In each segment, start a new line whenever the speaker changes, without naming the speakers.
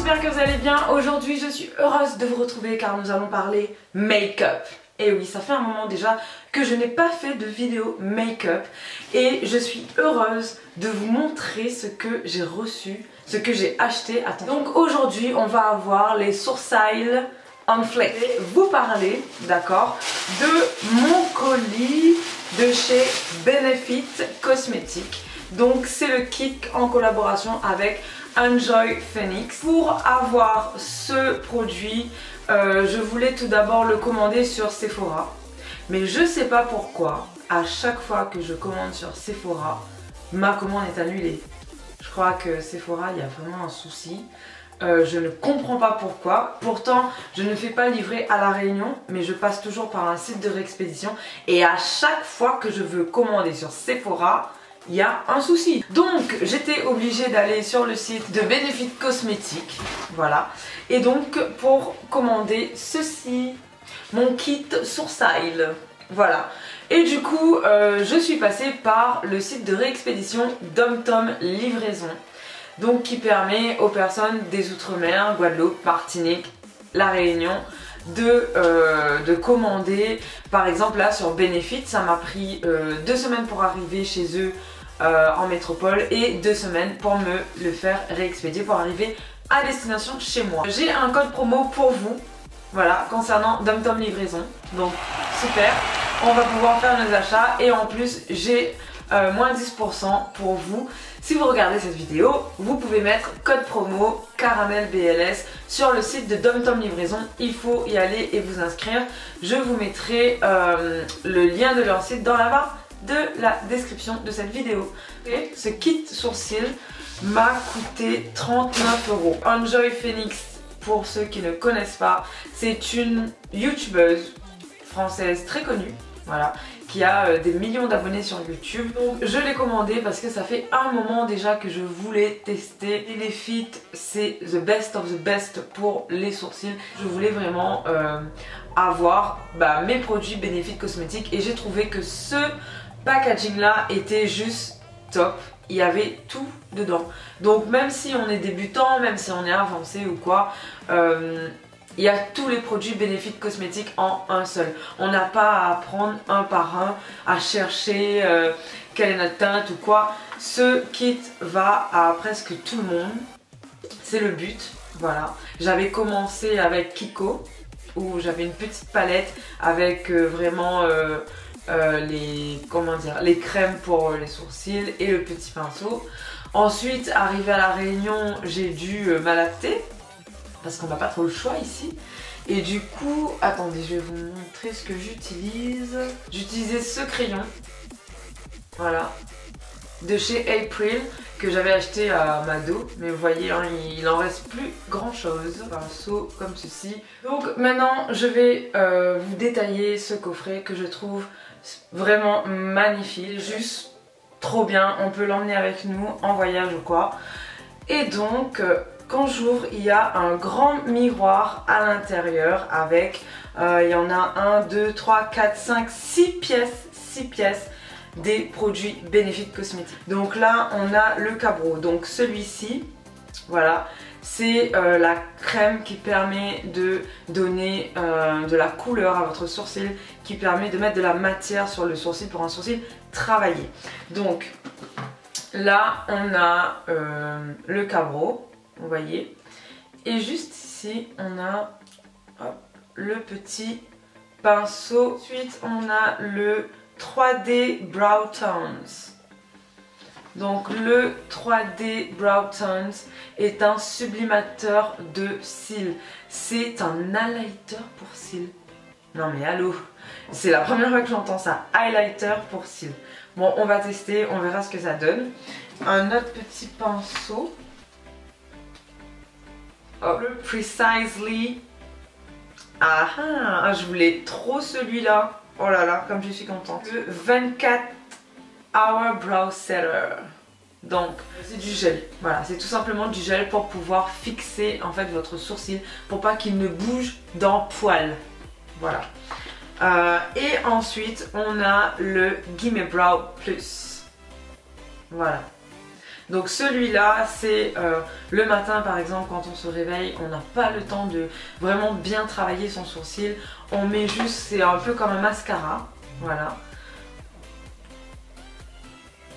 j'espère que vous allez bien. Aujourd'hui je suis heureuse de vous retrouver car nous allons parler make-up. Et oui, ça fait un moment déjà que je n'ai pas fait de vidéo make-up et je suis heureuse de vous montrer ce que j'ai reçu, ce que j'ai acheté. Donc aujourd'hui on va avoir les sourcils on flex. Je vais vous parler, d'accord, de mon colis de chez Benefit Cosmetics. Donc c'est le kit en collaboration avec Enjoy Phoenix. Pour avoir ce produit, je voulais tout d'abord le commander sur Sephora. Mais je sais pas pourquoi, à chaque fois que je commande sur Sephora, ma commande est annulée. Je crois que Sephora, il y a vraiment un souci. Je ne comprends pas pourquoi. Pourtant, je ne fais pas livrer à La Réunion, mais je passe toujours par un site de réexpédition. Et à chaque fois que je veux commander sur Sephora, il y a un souci. Donc j'étais obligée d'aller sur le site de Benefit Cosmetics, voilà, et donc pour commander ceci, mon kit sourcils, voilà. Et du coup je suis passée par le site de réexpédition DomTom Livraison, donc qui permet aux personnes des Outre-mer, Guadeloupe, Martinique, La Réunion, de commander. Par exemple là sur Benefit, ça m'a pris 2 semaines pour arriver chez eux en métropole et 2 semaines pour me le faire réexpédier pour arriver à destination chez moi. J'ai un code promo pour vous, voilà, concernant DomTom Livraison, donc super, on va pouvoir faire nos achats et en plus j'ai moins 10% pour vous. Si vous regardez cette vidéo, vous pouvez mettre code promo Caramel BLS sur le site de DomTom Livraison. Il faut y aller et vous inscrire. Je vous mettrai le lien de leur site dans la barre de la description de cette vidéo. Et ce kit sourcils m'a coûté 39 €. Enjoy Phoenix, pour ceux qui ne connaissent pas, c'est une youtubeuse française très connue, voilà, qui a des millions d'abonnés sur YouTube. Donc je l'ai commandé parce que ça fait un moment déjà que je voulais tester. Benefit, c'est the best of the best pour les sourcils. Je voulais vraiment avoir mes produits Benefit Cosmetics et j'ai trouvé que ce packaging là était juste top. Il y avait tout dedans. Donc même si on est débutant, même si on est avancé ou quoi, il y a tous les produits Benefit Cosmetics en un seul. On n'a pas à prendre un par un, à chercher quelle est notre teinte ou quoi. Ce kit va à presque tout le monde. C'est le but, voilà. J'avais commencé avec Kiko, où j'avais une petite palette avec vraiment les crèmes pour les sourcils et le petit pinceau. Ensuite, arrivé à La Réunion, j'ai dû m'adapter parce qu'on n'a pas trop le choix ici. Et du coup, attendez, je vais vous montrer ce que j'utilise. J'utilisais ce crayon, voilà, de chez April, que j'avais acheté à Mado. Mais vous voyez, hein, il n'en reste plus grand chose. Un pinceau comme ceci. Donc maintenant, je vais vous détailler ce coffret que je trouve vraiment magnifique, juste trop bien. On peut l'emmener avec nous en voyage ou quoi. Et donc quand j'ouvre, il y a un grand miroir à l'intérieur avec, il y en a 1, 2, 3, 4, 5, 6 pièces des produits Benefit Cosmetics. Donc là, on a le cabro. Donc celui-ci, voilà, c'est la crème qui permet de donner de la couleur à votre sourcil, qui permet de mettre de la matière sur le sourcil pour un sourcil travaillé. Donc là, on a le cabro. Vous voyez, et juste ici on a le petit pinceau. Ensuite on a le 3D Brow Tones. Donc le 3D Brow Tones est un sublimateur de cils. C'est un highlighter pour cils. Non mais allô, c'est la première fois que j'entends ça, highlighter pour cils. Bon, on va tester, on verra ce que ça donne. Un autre petit pinceau. Oh, le Precisely. Je voulais trop celui-là. Oh là là, comme je suis contente. Le 24 Hour Brow Setter. Donc, c'est du gel. Voilà, c'est tout simplement du gel pour pouvoir fixer en fait votre sourcil pour pas qu'il ne bouge dans poil. Voilà. Et ensuite, on a le Gimme Brow Plus. Voilà. Donc celui-là, c'est le matin par exemple, quand on se réveille, on n'a pas le temps de vraiment bien travailler son sourcil. On met juste, c'est un peu comme un mascara, voilà.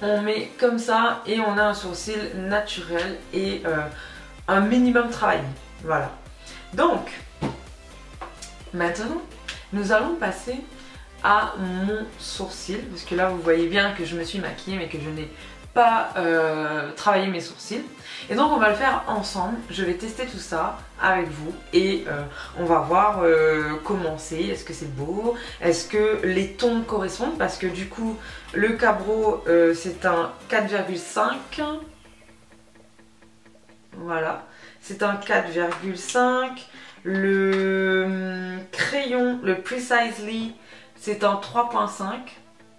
On met comme ça et on a un sourcil naturel et un minimum travaillé, voilà. Donc, maintenant, nous allons passer à mon sourcil, parce que là vous voyez bien que je me suis maquillée mais que je n'ai pas travaillé mes sourcils. Et donc on va le faire ensemble, je vais tester tout ça avec vous et on va voir comment c'est, est-ce que c'est beau, est-ce que les tons correspondent, parce que du coup le Cabro c'est un 4,5, voilà, c'est un 4,5, le crayon, le Precisely, c'est un 3,5.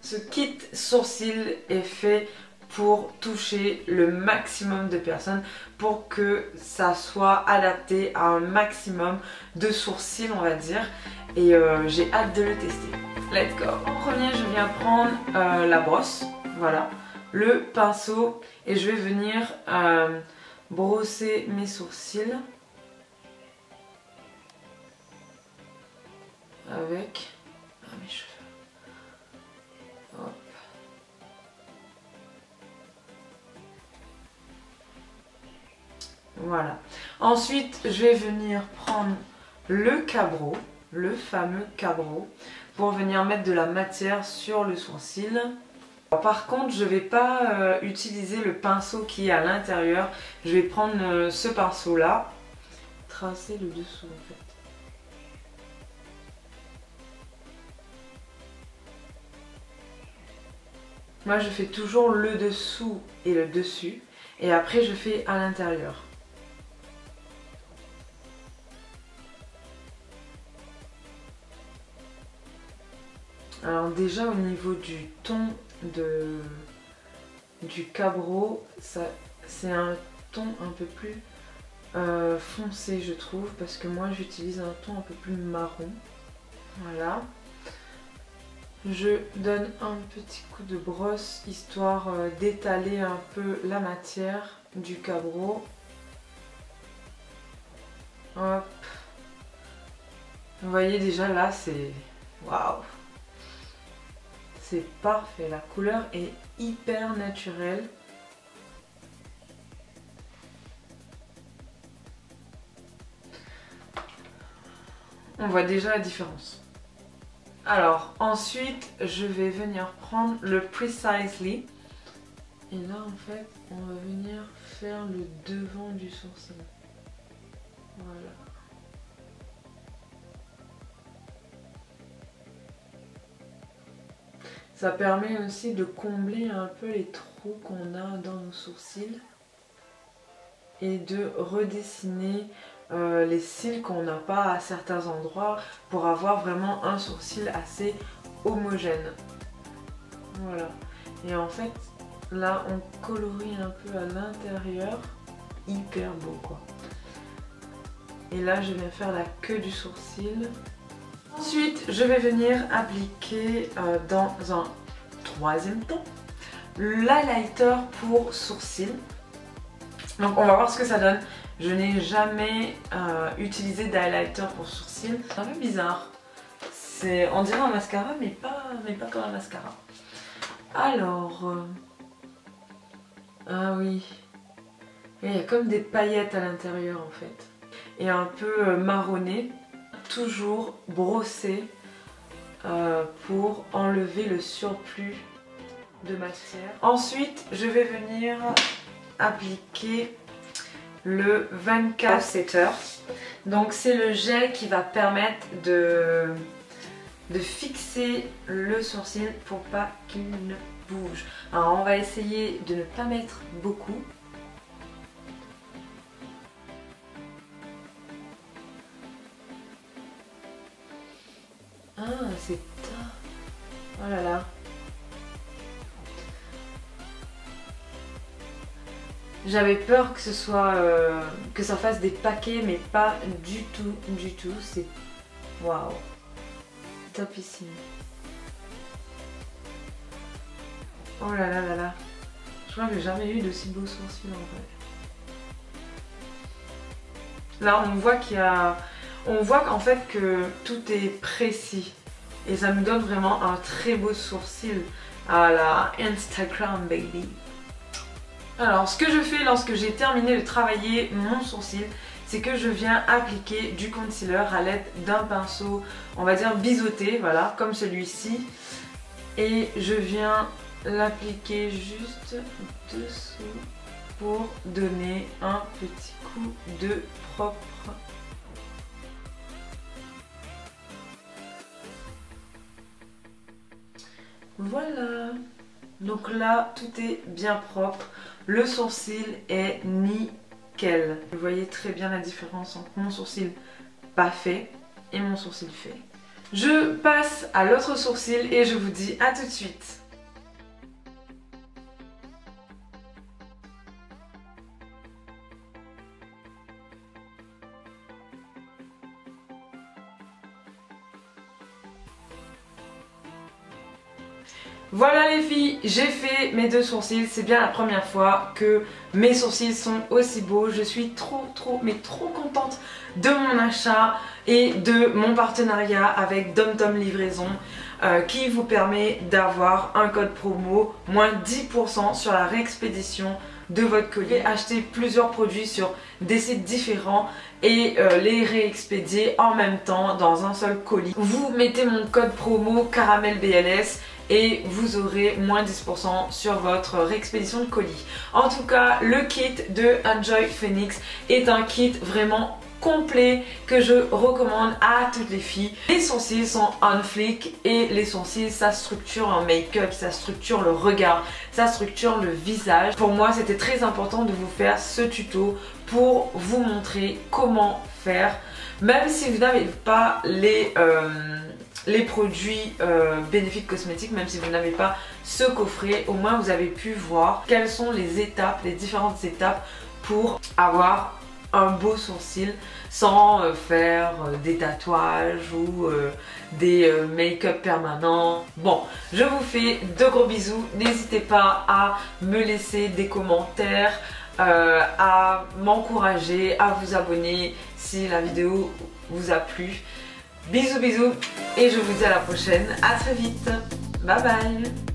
Ce kit sourcil est fait pour toucher le maximum de personnes, pour que ça soit adapté à un maximum de sourcils, on va dire. Et j'ai hâte de le tester. Let's go. En premier, je viens prendre la brosse, voilà, le pinceau, et je vais venir brosser mes sourcils avec mes cheveux. Hop. Voilà. Ensuite, je vais venir prendre le Cabro, le fameux Cabro, pour venir mettre de la matière sur le sourcil. Par contre, je ne vais pas utiliser le pinceau qui est à l'intérieur. Je vais prendre ce pinceau-là, tracer le dessous en fait. Moi, je fais toujours le dessous et le dessus, et après je fais à l'intérieur. Alors déjà au niveau du ton du Cabro, c'est un ton un peu plus foncé je trouve, parce que moi j'utilise un ton un peu plus marron. Voilà. Je donne un petit coup de brosse histoire d'étaler un peu la matière du Cabro. Hop. Vous voyez déjà là, c'est waouh. C'est parfait, la couleur est hyper naturelle. On voit déjà la différence. Alors ensuite je vais venir prendre le Precisely. Et là en fait on va venir faire le devant du sourcil. Voilà. Ça permet aussi de combler un peu les trous qu'on a dans nos sourcils et de redessiner les cils qu'on n'a pas à certains endroits pour avoir vraiment un sourcil assez homogène. Voilà. Et en fait, là on colorie un peu à l'intérieur. Hyper beau quoi. Et là je viens faire la queue du sourcil. Ensuite, je vais venir appliquer dans un troisième temps l'highlighter pour sourcils. Donc on va voir ce que ça donne. Je n'ai jamais utilisé d'highlighter pour sourcils. C'est un peu bizarre. On dirait un mascara mais pas comme un mascara. Alors... ah oui. Il y a comme des paillettes à l'intérieur en fait. Et un peu marronné. Toujours brosser pour enlever le surplus de matière. Ensuite, je vais venir appliquer le 24 Setter. Donc c'est le gel qui va permettre de fixer le sourcil pour pas qu'il ne bouge. Alors on va essayer de ne pas mettre beaucoup. Ah, c'est... oh là là. J'avais peur que ce soit... que ça fasse des paquets, mais pas du tout, du tout. C'est... waouh. Topissime. Oh là là là là. Je crois que j'ai jamais eu de si beaux sourcils en vrai. Là on voit qu'il y a... On voit qu'en fait que tout est précis. Et ça me donne vraiment un très beau sourcil à la Instagram baby. Alors ce que je fais lorsque j'ai terminé de travailler mon sourcil, c'est que je viens appliquer du concealer à l'aide d'un pinceau, on va dire biseauté, voilà, comme celui-ci. Et je viens l'appliquer juste dessous pour donner un petit coup de propre. Voilà, donc là tout est bien propre, le sourcil est nickel. Vous voyez très bien la différence entre mon sourcil pas fait et mon sourcil fait. Je passe à l'autre sourcil et je vous dis à tout de suite. Voilà les filles, j'ai fait mes deux sourcils, c'est bien la première fois que mes sourcils sont aussi beaux. Je suis trop contente de mon achat et de mon partenariat avec DomTom Livraison qui vous permet d'avoir un code promo moins 10% sur la réexpédition de votre colis. Acheter plusieurs produits sur des sites différents et les réexpédier en même temps dans un seul colis. Vous mettez mon code promo CaramelBLS et vous aurez moins 10% sur votre réexpédition de colis. En tout cas, le kit de Enjoy Phoenix est un kit vraiment complet que je recommande à toutes les filles. Les sourcils sont on fleek et les sourcils ça structure un make-up, ça structure le regard, ça structure le visage. Pour moi c'était très important de vous faire ce tuto pour vous montrer comment faire, même si vous n'avez pas les produits Benefit Cosmetics, même si vous n'avez pas ce coffret, au moins vous avez pu voir quelles sont les étapes, les différentes étapes pour avoir un beau sourcil sans faire des tatouages ou des make-up permanents. Bon, je vous fais de gros bisous, n'hésitez pas à me laisser des commentaires, à m'encourager, à vous abonner si la vidéo vous a plu. Bisous bisous et je vous dis à la prochaine, à très vite, bye bye.